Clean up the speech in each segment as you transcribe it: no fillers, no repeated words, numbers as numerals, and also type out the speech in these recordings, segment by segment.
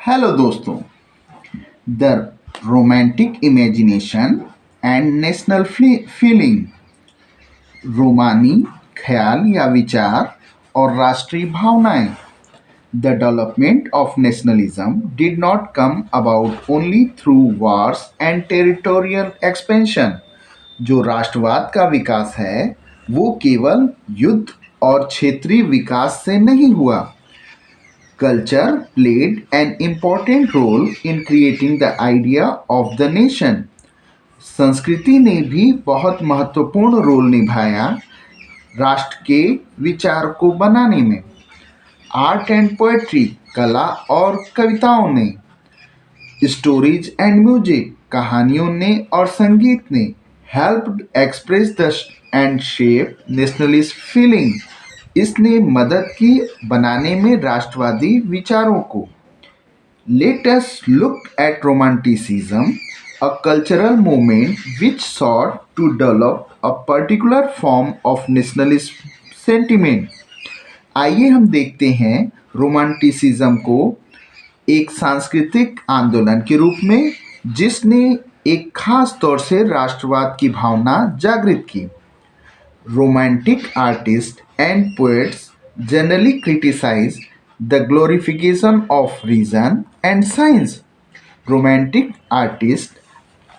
Hello दोस्तों। The romantic imagination and national feeling. रोमानी ख्याल या विचार और राष्ट्रीय भावनाएं। The development of nationalism did not come about only through wars and territorial expansion. जो राष्ट्रवाद का विकास है वो केवल युद्ध और क्षेत्रीय विकास से नहीं हुआ। Culture played an important role in creating the idea of the nation. संस्कृति ने भी बहुत महत्वपूर्ण रोल निभाया राष्ट्र के विचार को बनाने में। आर्ट एंड पोएट्री, कला और कविताओं ने, स्टोरीज एंड म्यूजिक, कहानियों ने और संगीत ने helped express the end shape nationalist feeling. इसने मदद की बनाने में राष्ट्रवादी विचारों को। Let us look at romanticism, a cultural movement which sought to develop a particular form of nationalist sentiment. आइए हम देखते हैं रोमांटिसिज्म को एक सांस्कृतिक आंदोलन के रूप में जिसने एक खास तौर से राष्ट्रवाद की भावना जागृत की। Romantic artists and poets generally criticize the glorification of reason and science. Romantic artist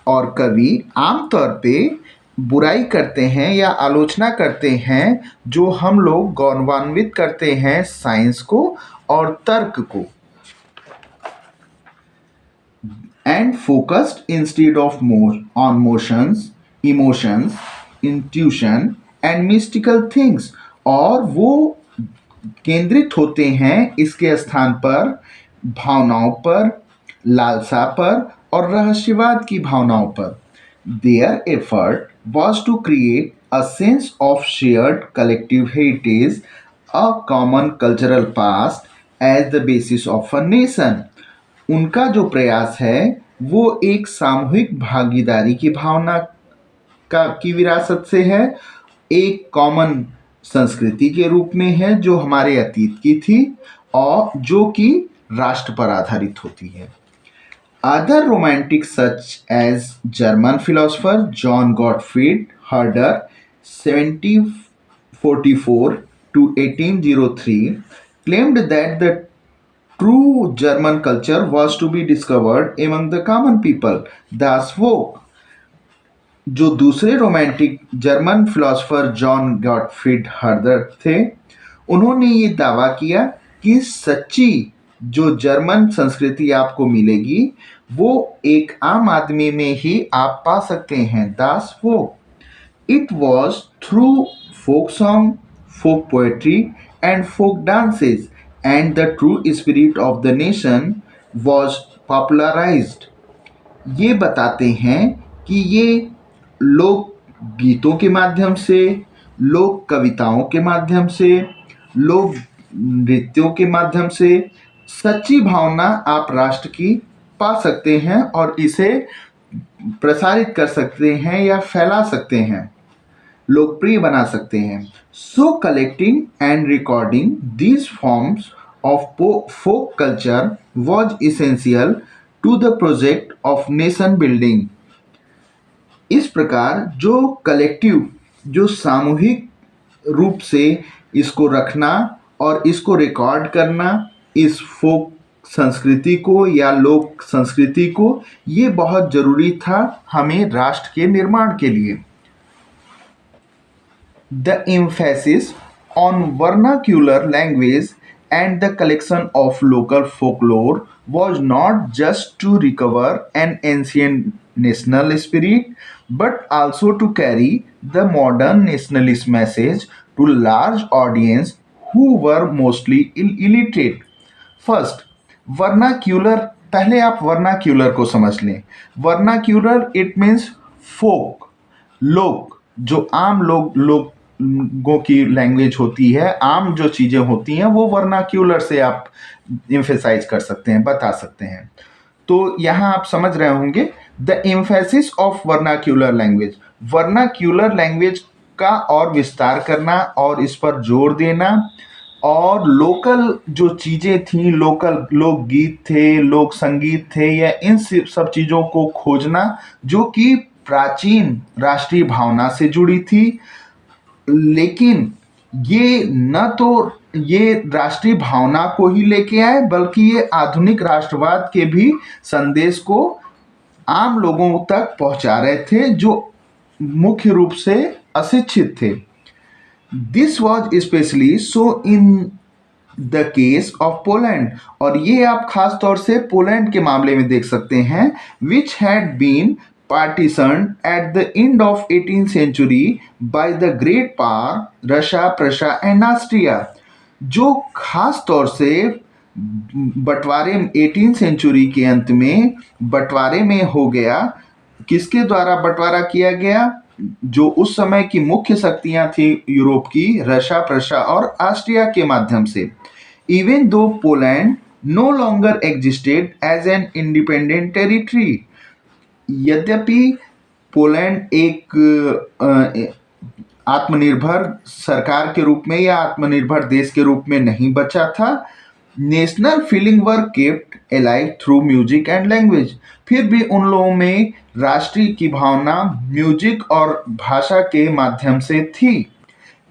और कवि आमतौर पे बुराई करते हैं या आलोचना करते हैं जो हम लोग गौरवान्वित करते हैं साइंस को और तर्क को। And focused instead of on motions, emotions, intuition and mystical things. और वो केंद्रित होते हैं इसके स्थान पर भावनाओं पर, लालसा पर और रहस्यवाद की भावनाओं पर। Their effort was to create a sense of shared collective heritage, a common cultural past as the basis of a nation. उनका जो प्रयास है वो एक सामूहिक भागीदारी की भावना की विरासत से है, एक कॉमन संस्कृति के रूप में है जो हमारे अतीत की थी और जो कि राष्ट्र पर आधारित होती है। Other romantic such as German philosopher John Gottfried Herder 1744 to 1803 claimed that the true German culture was to be discovered among the common people, thus folk. जो दूसरे romantic German philosopher John Gottfried हर्डर थे, उन्होंने ये दावा किया कि सच्ची जो जर्मन संस्कृति आपको मिलेगी वो एक आम आदमी में ही आप पा सकते हैं। Thus folk. It was through folk song, folk poetry and folk dances and the true spirit of the nation was popularised. ये बताते हैं कि ये लोक गीतों के माध्यम से, लोक कविताओं के माध्यम से, लोक नृत्यों के माध्यम से सच्ची भावना आप राष्ट्र की पा सकते हैं और इसे प्रसारित कर सकते हैं या फैला सकते हैं, लोकप्रिय बना सकते हैं। So collecting and recording these forms of folk culture was essential to the project of nation building. इस प्रकार जो कलेक्टिव, जो सामूहिक रूप से इसको रखना और इसको रिकॉर्ड करना, इस फोक संस्कृति को या लोक संस्कृति को, ये बहुत ज़रूरी था हमें राष्ट्र के निर्माण के लिए। The emphasis on vernacular language and the collection of local folklore was not just to recover an ancient national spirit but also to carry the modern nationalist message to large audience who were mostly illiterate. First, vernacular, पहले आप vernacular को समझ लें। Vernacular it means फोक, लोक, जो आम लोगों की लैंग्वेज होती है, आम जो चीज़ें होती हैं वो वर्नाक्यूलर से आप एम्फेसाइज कर सकते हैं, बता सकते हैं। तो यहाँ आप समझ रहे होंगे the emphasis of vernacular language, vernacular language का और विस्तार करना और इस पर जोर देना और लोकल जो चीज़ें थीं, लोकल लोकगीत थे, लोक संगीत थे, या इन सब चीज़ों को खोजना जो कि प्राचीन राष्ट्रीय भावना से जुड़ी थी। लेकिन ये न तो ये राष्ट्रीय भावना को ही लेके आए, बल्कि ये आधुनिक राष्ट्रवाद के भी संदेश को आम लोगों तक पहुंचा रहे थे जो मुख्य रूप से अशिक्षित थे। This was specially so in the case of Poland, और ये आप खास तौर से पोलैंड के मामले में देख सकते हैं, which had been partitioned at the end of 18th century by the great power Russia, Prussia and Austria, जो खास तौर से बंटवारे 18th सेंचुरी के अंत में बंटवारे में हो गया। किसके द्वारा बंटवारा किया गया? जो उस समय की मुख्य शक्तियां थी यूरोप की, रशिया, प्रशा और ऑस्ट्रिया के माध्यम से। Even though Poland no longer existed as an independent territory, यद्यपि पोलैंड एक आत्मनिर्भर सरकार के रूप में या आत्मनिर्भर देश के रूप में नहीं बचा था, national feeling were kept alive through music and language, फिर भी उन लोगों में राष्ट्रीय की भावना म्यूजिक और भाषा के माध्यम से थी।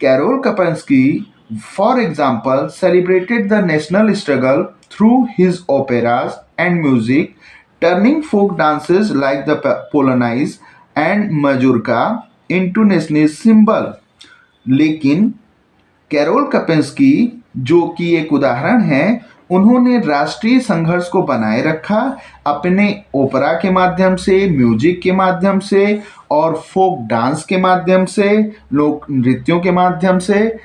Karol Kurpinski, for example, celebrated the national struggle through his operas and music, turning folk dances like the Polonaise and Mazurka into nationalist symbol। लेकिन कैरोल कपेंस्की, जो कि एक उदाहरण है, उन्होंने राष्ट्रीय संघर्ष को बनाए रखा अपने ओपेरा के माध्यम से, म्यूजिक के माध्यम से और फोक डांस के माध्यम से, लोक नृत्यों के माध्यम से,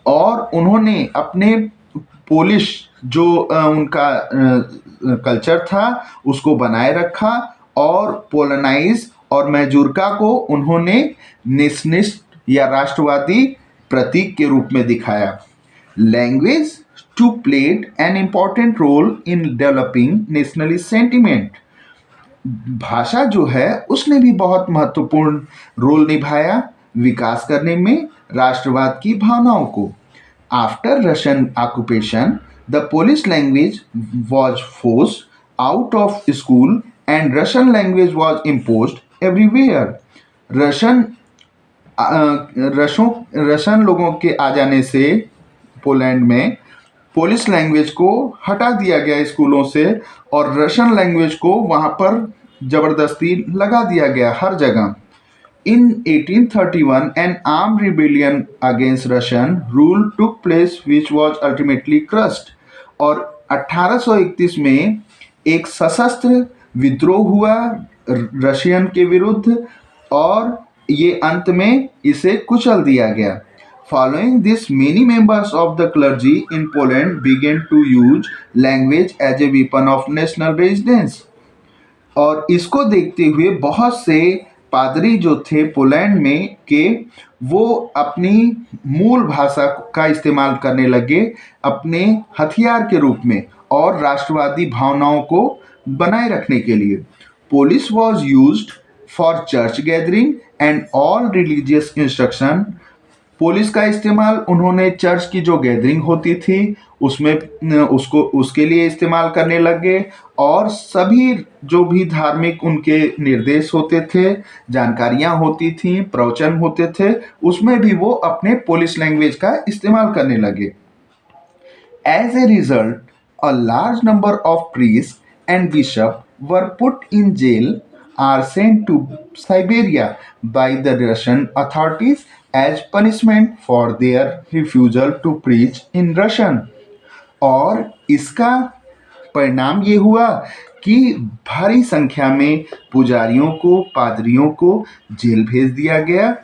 और उन्होंने अपने पोलिश जो उनका कल्चर था उसको बनाए रखा, और पोलनाइज और मैजूरका को उन्होंने नेशनिस्ट या राष्ट्रवादी प्रतीक के रूप में दिखाया। Language too played an important role in developing nationalist sentiment, भाषा जो है उसने भी बहुत महत्वपूर्ण रोल निभाया विकास करने में राष्ट्रवाद की भावनाओं को। After Russian occupation the Polish language was forced out of school and Russian language was imposed everywhere. Russian लोगों के आ जाने से पोलैंड में पोलिश लैंग्वेज को हटा दिया गया स्कूलों से, और रशियन लैंग्वेज को वहाँ पर जबरदस्ती लगा दिया गया हर जगह। In 1831, an armed rebellion against Russian rule took place, which was ultimately crushed। और 1831 में एक सशस्त्र विद्रोह हुआ रशियन के विरुद्ध, और ये अंत में इसे कुचल दिया गया। Following this, many members of the clergy in Poland began to use language as a weapon of national resistance। और इसको देखते हुए बहुत से पादरी जो थे पोलैंड में के, वो अपनी मूल भाषा का इस्तेमाल करने लगे अपने हथियार के रूप में और राष्ट्रवादी भावनाओं को बनाए रखने के लिए। Polish was used for church gathering and all religious instruction, Polish का इस्तेमाल उन्होंने चर्च की जो गैदरिंग होती थी उसके लिए इस्तेमाल करने लगे, और सभी जो भी धार्मिक उनके निर्देश होते थे, जानकारियां होती थी, प्रवचन होते थे, उसमें भी वो अपने पोलिश लैंग्वेज का इस्तेमाल करने लगे। As a result a large number of priest and bishop were put in jail are sent to Siberia by the Russian authorities as punishment for their refusal to preach in Russian। और इसका परिणाम ये हुआ कि भारी संख्या में पुजारियों को, पादरियों को जेल भेज दिया गया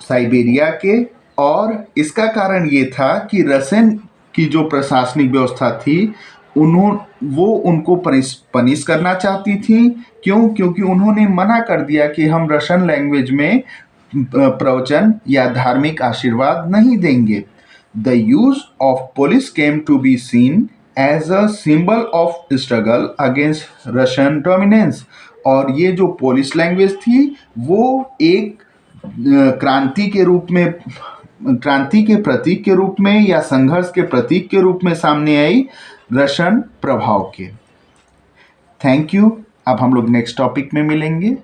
साइबेरिया के, और इसका कारण ये था कि रशियन की जो प्रशासनिक व्यवस्था थी वो उनको पनिश करना चाहती थी। क्योंकि उन्होंने मना कर दिया कि हम रशियन लैंग्वेज में प्रवचन या धार्मिक आशीर्वाद नहीं देंगे। The use of Polish came to be seen as a symbol of struggle against Russian dominance, और ये जो पोलिश लैंग्वेज थी वो एक क्रांति के रूप में क्रांति के प्रतीक के रूप में या संघर्ष के प्रतीक के रूप में सामने आई रशियन प्रभाव के। Thank you. अब हम लोग नेक्स्ट टॉपिक में मिलेंगे।